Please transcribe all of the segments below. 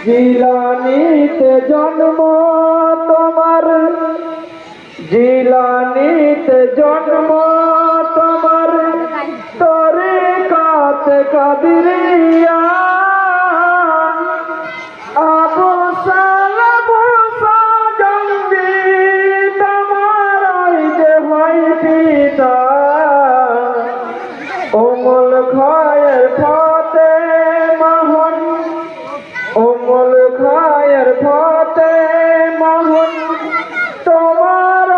জিলানিতে জন্ম তোমার, জিলানিতে জন্ম তোমার, তরিকাত কাদিরিয়া। আবু সালাম মুসা জঙ্গি তোমার যে হয় পিতা। ওমল খায়ের ফাতে মাহন, ওমল খায়ের ফাতে মাহন তোমার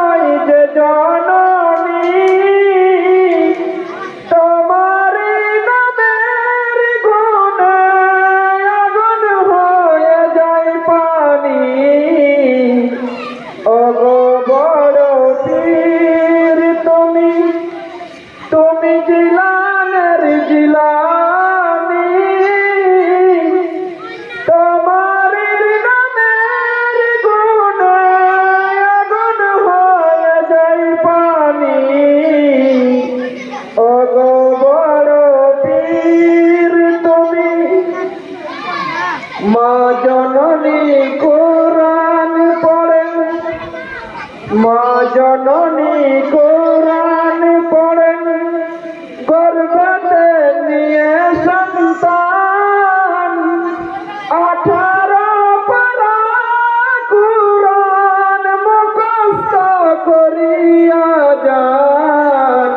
যে জননী। তোমার নামের গুণে আগুন হয়ে যায় পানি। ওগো বড় পীর তুমি, তুমি জিলানের জিলানি। তোমার নামের গুণে আগুন হয়ে যায় পানি। ওগো বড় পীর তুমি, মা জননী কোরআন পড়েন, মা জননী কোরআন পড়েন, গর্ভে নিয়ে সন্তান। 18 পারা কুরআন মুখস্থ করিয়া যান।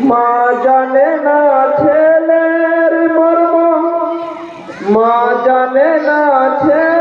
মা জানে না ছেলের মর্ম, মা জানে না ছেলে